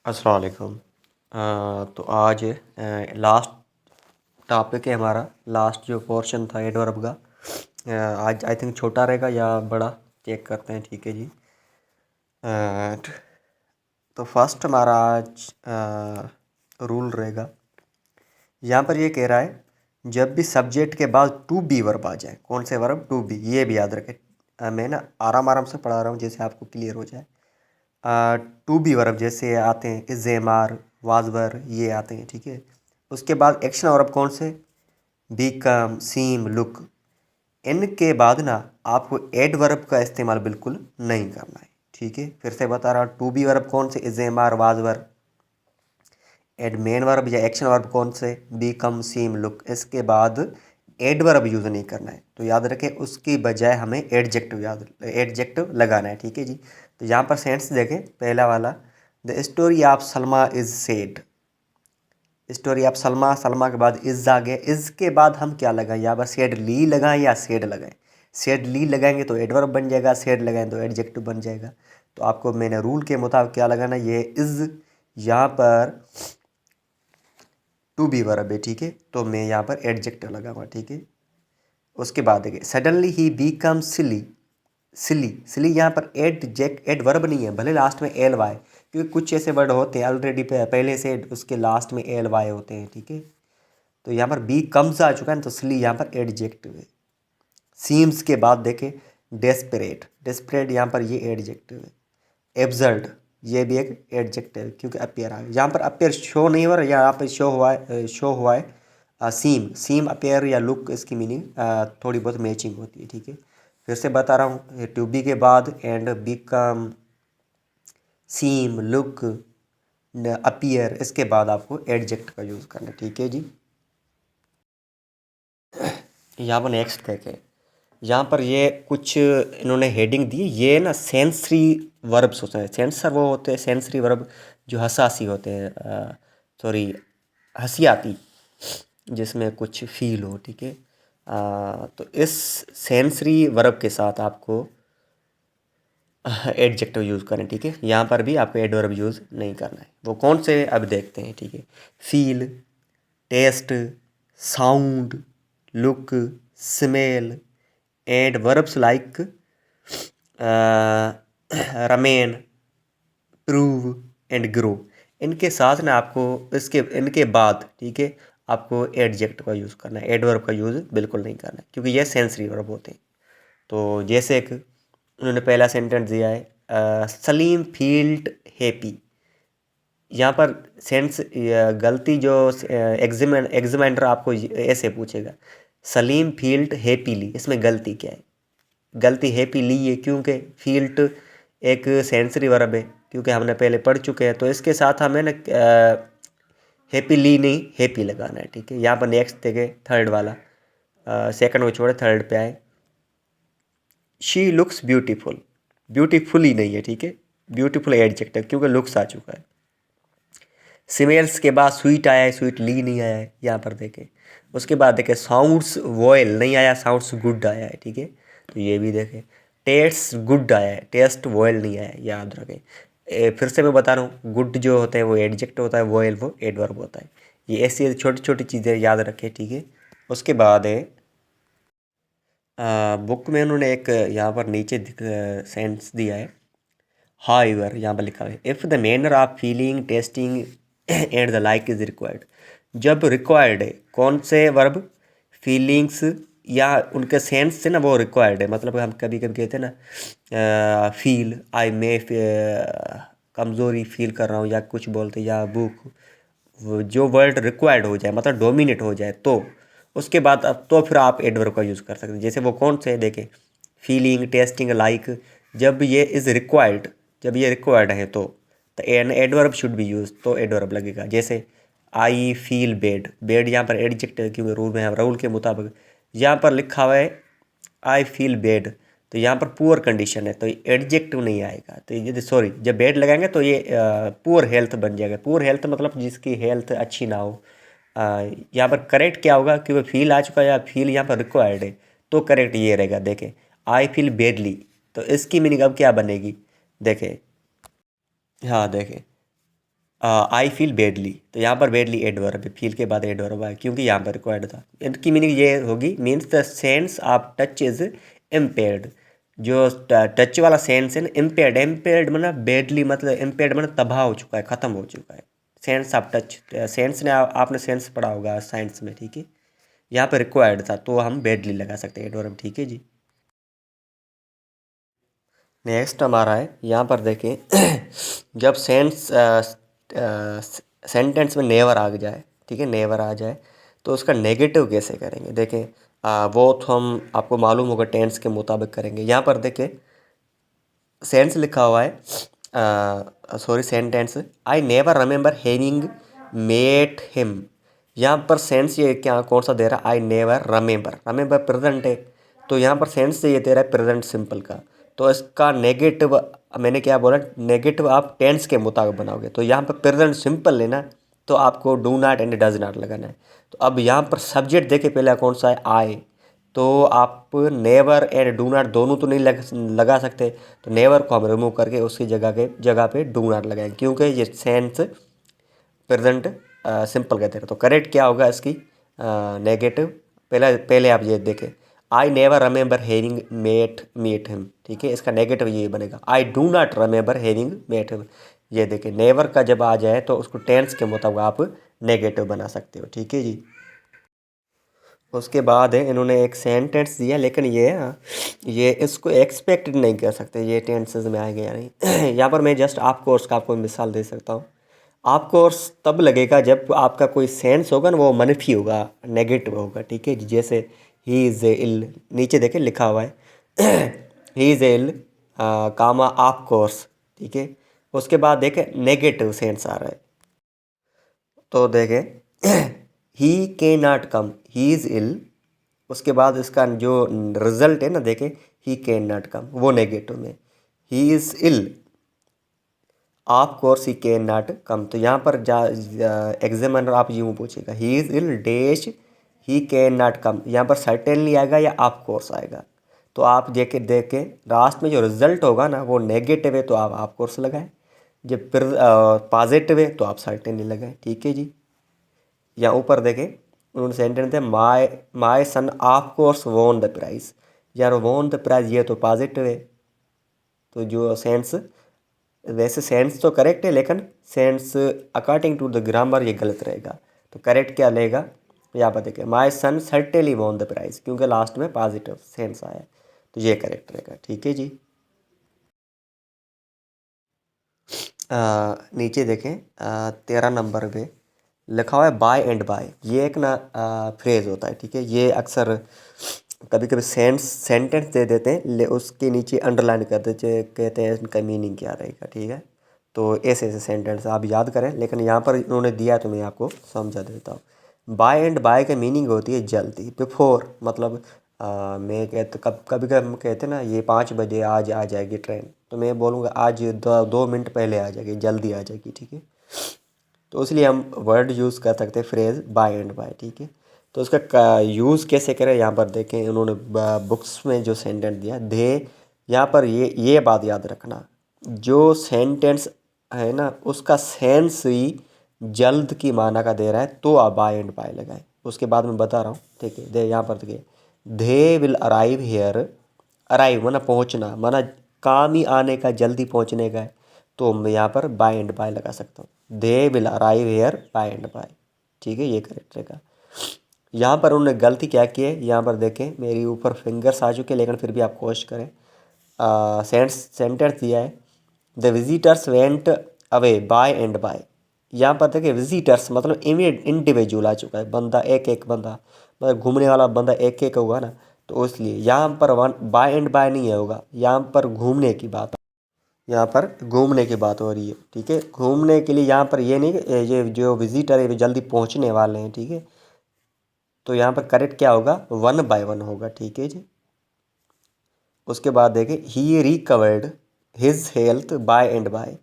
अस्सलाम वालेकुम। तो आज लास्ट टॉपिक है हमारा। लास्ट जो पोर्शन था एडवर्ब का, आज आई थिंक छोटा रहेगा या बड़ा, चेक करते हैं। ठीक है जी। तो फर्स्ट हमारा आज रूल रहेगा। यहाँ पर ये कह रहा है जब भी सब्जेक्ट के बाद टू बी वर्ब आ जाए। कौन से वर्ब? To be. ये भी याद रखें। मैं ना आराम आराम से पढ़ा रहा हूँ जैसे आपको क्लियर हो जाए। टू बी वर्ब जैसे आते हैं इज़ेमार, वाजवर, ये आते हैं। ठीक है। उसके बाद एक्शन वर्ब कौन से? बीकम, सीम, लुक। इनके बाद ना आपको एड वर्ब का इस्तेमाल बिल्कुल नहीं करना है। ठीक है। फिर से बता रहा, टू बी वर्ब कौन से? इज़ेमार, वाजवर। एड मेन वर्ब या एक्शन वर्ब कौन से? बीकम, सीम, लुक। इसके बाद एड वर्ब यूज़ नहीं करना है। तो याद रखें, उसकी बजाय हमें एडजेक्टिव लगाना है। ठीक है जी। तो यहाँ पर सेंटेंस देखें। पहला वाला, the story of Salma is said. Story of Salma, Salma के बाद इज़ आ गया। इज़ के बाद हम क्या लगाएं? यहाँ पर सेड ली लगाएं या सेड लगाएं? सेड ली लगाएंगे तो एडवर्ब बन जाएगा, सेड लगाएं तो एडजेक्टिव बन जाएगा। तो आपको मैंने रूल के मुताबिक क्या लगाना, ये इज़ यहाँ पर टू बी वर्ब है। ठीक है। तो मैं यहाँ पर एडजेक्टिव लगाऊंगा। ठीक है। उसके बाद देखिए, सडनली ही बीकम सिली। सिली, सिली यहाँ पर एड वर्ब नहीं है, भले लास्ट में एल वाई, क्योंकि कुछ ऐसे वर्ड होते हैं ऑलरेडी पहले से उसके लास्ट में एल वाई होते हैं। ठीक है। तो यहाँ पर बी कम्स आ चुका है ना, तो सिली यहाँ पर एडजेक्टिव है। सीम्स के बाद देखें, डेस्परेट, डेस्परेट यहाँ पर ये एडजेक्टिव है। एब्सर्ड, ये भी एक एडजेक्टिव है क्योंकि अपेयर आ गया। यहाँ पर अपेयर शो नहीं हो रहा, यहाँ पर शो हुआ है सीम। सीम, अपेयर या लुक, इसकी मीनिंग थोड़ी बहुत मैचिंग होती है। ठीक है। फिर से बता रहा हूँ, टू बी के बाद and, become, seem, look, appear, इसके बाद आपको एडजेक्ट का यूज़ करना है। ठीक है जी। यहाँ पर नेक्स्ट देखें। यहाँ पर ये कुछ इन्होंने हेडिंग दी। ये ना सेंसरी वर्ब्स होते हैं। सेंसर वो होते हैं सेंसरी वर्ब जो हंसासी होते हैं, सॉरी, हंसियाती, जिसमें कुछ फील हो। ठीक है। तो इस सेंसरी वर्ब के साथ आपको एडजेक्टिव यूज़ करें। ठीक है। यहाँ पर भी आपको एडवर्ब यूज़ नहीं करना है। वो कौन से, अब देखते हैं। ठीक है। Feel, taste, sound, look, smell, and verbs like remain, prove and grow. इनके साथ ना आपको इनके बाद, ठीक है, आपको एडजेक्ट का यूज़ करना है। एडवर्ब का यूज़ बिल्कुल नहीं करना है क्योंकि ये सेंसरी वर्ब होते हैं। तो जैसे कि उन्होंने पहला सेंटेंस दिया है, सलीम फील्ड हैप्पी। यहाँ पर सेंस गलती जो एग्जामिनर आपको ऐसे पूछेगा, सलीम फील्ड हैप्पीली, इसमें गलती क्या है? गलती हैप्पीली है क्योंकि फील्ड एक सेंसरी वर्ब है, क्योंकि हमने पहले पढ़ चुके हैं। तो इसके साथ हमें ना हैप्पीली नहीं, हैप्पी लगाना है। ठीक है। यहाँ पर नेक्स्ट देखें, थर्ड वाला, सेकंड को छोड़े थर्ड पे आए, शी लुक्स ब्यूटीफुल। ब्यूटीफुल ही नहीं है। ठीक है। ब्यूटीफुल एडजेक्टिव क्योंकि लुक्स आ चुका है। सिमेल्स के बाद स्वीट आया है, स्वीट ली नहीं आया है, यहाँ पर देखें। उसके बाद देखें, साउंड्स वॉयल नहीं आया, साउंड्स गुड आया है। ठीक है। तो ये भी देखें। टेस्ट गुड आया है, टेस्ट वॉयल नहीं आया है, याद रखें। फिर से मैं बता रहा हूँ, गुड जो होता है वो एडजेक्ट होता है, वॉयल वो एडवर्ब होता है। ये ऐसी छोटी छोटी चीज़ें याद रखें। ठीक है। उसके बाद है, बुक में उन्होंने एक यहाँ पर नीचे सेंटेंस दिया है, हाउएवर, यहाँ पर लिखा है, if the manner of feeling, testing and the like is required. जब रिक्वायर्ड है, कौन से वर्ब? फीलिंग्स या उनके सेंस से ना वो रिक्वायर्ड है। मतलब हम कभी कभी कहते हैं ना, फील, आई मे कमज़ोरी फील कर रहा हूँ या कुछ बोलते, या बुक, जो वर्ड रिक्वायर्ड हो जाए, मतलब डोमिनेट हो जाए, तो उसके बाद अब तो फिर आप एडवर्ब का यूज़ कर सकते हैं। जैसे वो कौन से देखें, फीलिंग, टेस्टिंग, लाइक, जब ये इज़ रिक्वायर्ड, जब ये रिक्वायर्ड है तो an adverb should be use, तो एडवर्ब लगेगा। जैसे आई फील बेड, बेड यहाँ पर एडजेक्टिव क्योंकि रूल में है, रूल के मुताबिक यहाँ पर लिखा हुआ है आई फील बेड, तो यहाँ पर पुअर कंडीशन है तो एडजेक्टिव नहीं आएगा। तो यदि सॉरी जब बेड लगाएंगे तो ये पुअर हेल्थ बन जाएगा। पुअर हेल्थ मतलब जिसकी हेल्थ अच्छी ना हो। यहाँ पर करेक्ट क्या होगा कि वो फील आ चुका है या फील यहाँ पर रिक्वायर्ड है, तो करेक्ट ये रहेगा। देखें, आई फील बेडली, तो इसकी मीनिंग अब क्या बनेगी? देखें, हाँ देखें, आई फील बैडली, तो यहाँ पर बैडली एडवर्ब है, फील के बाद एडवर्ब आया क्योंकि यहाँ पर रिक्वायर्ड था। इनकी मीनिंग ये होगी, means the sense of touch is impaired. जो टच वाला सेंस है ना, इम्पेयर्ड, इम्पेयर्ड मतलब बैडली, मतलब इम्पेयर्ड मतलब तबाह हो चुका है, ख़त्म हो चुका है। सेंस ऑफ टच, सेंस ने आपने सेंस पढ़ा होगा साइंस में, ठीक है। यहाँ पर रिक्वायर्ड था तो हम बैडली लगा सकते हैं एडवर्ब, ठीक है जी। नेक्स्ट हमारा है, यहाँ पर देखें जब सेंटेंस में नेवर आ जाए, ठीक है, नेवर आ जाए तो उसका नेगेटिव कैसे करेंगे। देखें वो तो हम आपको मालूम होगा टेंस के मुताबिक करेंगे। यहाँ पर देखें सेंस लिखा हुआ है, sorry sentence, I never remember having met him. यहाँ पर सेंस ये क्या कौन सा दे रहा है, आई नेवर रिमेंबर, रिमेंबर प्रेजेंट है, तो यहाँ पर सेंस ये दे रहा है प्रेजेंट सिंपल का। तो इसका नेगेटिव मैंने क्या बोला, नेगेटिव आप टेंस के मुताबिक बनाओगे। तो यहाँ पर प्रेजेंट सिंपल लेना, तो आपको do not and does not लगाना है। तो अब यहाँ पर सब्जेक्ट देखे पहले कौन सा है, आई, तो आप नेवर एंड डू नॉट दोनों तो नहीं लगा सकते, तो नेवर को हम रिमूव करके उसकी जगह पे डू नॉट लगाएंगे, क्योंकि ये सेंस प्रेजेंट सिंपल कहते हैं। तो करेक्ट क्या होगा इसकी, नेगेटिव। पहले पहले आप ये देखें, I never remember having met him, ठीक है, इसका नेगेटिव ये बनेगा, I do not remember having met him. ये देखें नेवर का जब आ जाए तो उसको टेंस के मुताबिक आप नेगेटिव बना सकते हो, ठीक है जी। उसके बाद है इन्होंने एक सेंटेंस दिया, लेकिन ये इसको एक्सपेक्टेड नहीं कर सकते ये टेंसेस में आएंगे या नहीं। यहाँ पर मैं जस्ट आपको उसका आपको मिसाल दे सकता हूँ। आपको तब लगेगा जब आपका कोई सेंस होगा ना, वो मनफी होगा, नेगेटिव होगा, ठीक है। जैसे ही इज़ इल, नीचे देखें लिखा हुआ है he is ill comma of course, ठीक है। उसके बाद देखें नेगेटिव सेंस आ रहा है, तो देखें ही के नॉट कम, ही इज़ इल। उसके बाद इसका जो रिजल्ट है ना, देखें ही कैन नॉट कम, वो नेगेटिव में, he is ill of course he can not come. तो यहाँ पर एग्जामिनर आप यूँ पूछेगा, he is ill dash he can not come, यहाँ पर सर्टेनली आएगा या ऑफ कोर्स आएगा। तो आप देखे लास्ट में जो रिजल्ट होगा ना वो नेगेटिव है, तो आप ऑफ कोर्स लगाएं, जब फिर पॉजिटिव है तो आप सर्टेनली लगाएं, ठीक है जी। या ऊपर देखें उन्होंने सेंटेंस है, my son of course won the prize. यार वॉन द प्राइज ये तो पॉजिटिव है, तो जो सेंस, वैसे सेंस तो करेक्ट है, लेकिन sense according to the grammar ये गलत रहेगा। तो करेक्ट क्या लेगा, यहाँ पर देखिए माई सन सर्टेनली वॉन द प्राइज, क्योंकि लास्ट में पॉजिटिव सेंस आया, तो ये करेक्ट रहेगा, ठीक है जी। नीचे देखें 13 नंबर पे लिखा हुआ है बाय एंड बाय। ये एक ना फ्रेज़ होता है, ठीक है। ये अक्सर कभी कभी सेंटेंस दे देते हैं, उसके नीचे अंडरलाइन कर देते, कहते हैं इनका मीनिंग क्या रहेगा, ठीक है। तो ऐसे ऐसे सेंटेंस आप याद करें, लेकिन यहाँ पर इन्होंने दिया तो मैं आपको समझा देता हूँ। बाय एंड बाय की मीनिंग होती है जल्दी, बिफोर, मतलब मैं कहते कभी कभी हम कहते हैं ना ये 5 बजे आज आ जाएगी ट्रेन, तो मैं बोलूँगा आज 2 मिनट पहले आ जाएगी, जल्दी आ जाएगी, ठीक है। तो इसलिए हम वर्ड यूज़ कर सकते हैं फ्रेज़ बाय एंड बाय, ठीक है। तो उसका यूज़ कैसे करें, यहाँ पर देखें उन्होंने बुक्स में जो सेंटेंस दिया दे, यहाँ पर ये बात याद रखना, जो सेंटेंस है ना उसका सेंस ही जल्द की माना का दे रहा है, तो आप बाय एंड बाय लगाएं। उसके बाद मैं बता रहा हूँ, ठीक है। दे यहाँ पर देखिए, they will arrive here, arrive माना पहुँचना, माना काम ही आने का, जल्दी पहुँचने का है, तो मैं यहाँ पर बाय एंड बाय लगा सकता हूँ, they will arrive here by and by, ठीक है, ये करेक्ट रहेगा। यहाँ पर उन्होंने गलती क्या की है, यहाँ पर देखें मेरी ऊपर फिंगर्स आ चुके हैं, लेकिन फिर भी आप कोशिश करें। सेंटेंस दिया है, the visitors went away by and by. यहाँ पर देखिए विजिटर्स मतलब इंडिविजुअल आ चुका है, बंदा एक एक बंदा, मतलब घूमने वाला बंदा एक एक होगा ना, तो इसलिए यहाँ पर वन बाय एंड बाय नहीं होगा, यहाँ पर घूमने की बात, यहाँ पर घूमने की बात हो रही है, ठीक है। घूमने के लिए यहाँ पर ये नहीं कि ये जो विजिटर है ये जल्दी पहुँचने वाले हैं, ठीक है। तो यहाँ पर करेक्ट क्या होगा, 1 बाय 1 होगा, ठीक है जी। उसके बाद देखें ही recovered his health by and by.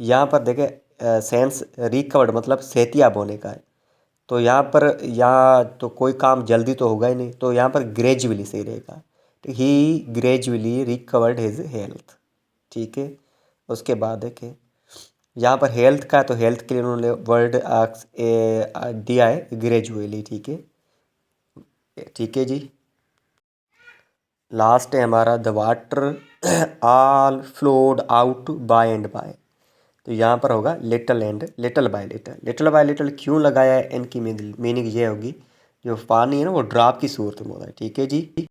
यहाँ पर देखें सेंस रिकवर्ड मतलब सेहतियाब होने का है, तो यहाँ पर या तो कोई काम जल्दी तो होगा ही नहीं, तो यहाँ पर ग्रेजुअली सही रहेगा, तो ही ग्रेजुअली रिकवर्ड हिज हेल्थ, ठीक है। उसके बाद देखें यहाँ पर हेल्थ का, तो हेल्थ के लिए उन्होंने वर्ड दिया है ग्रेजुअली। ठीक है, ठीक है जी। लास्ट है हमारा the water all flowed out by and by. तो यहाँ पर होगा little and little by little. Little by little क्यों लगाया है, इनकी मीनिंग ये होगी, जो पानी है ना वो ड्रॉप की सूरत में होता है। ठीक है जी।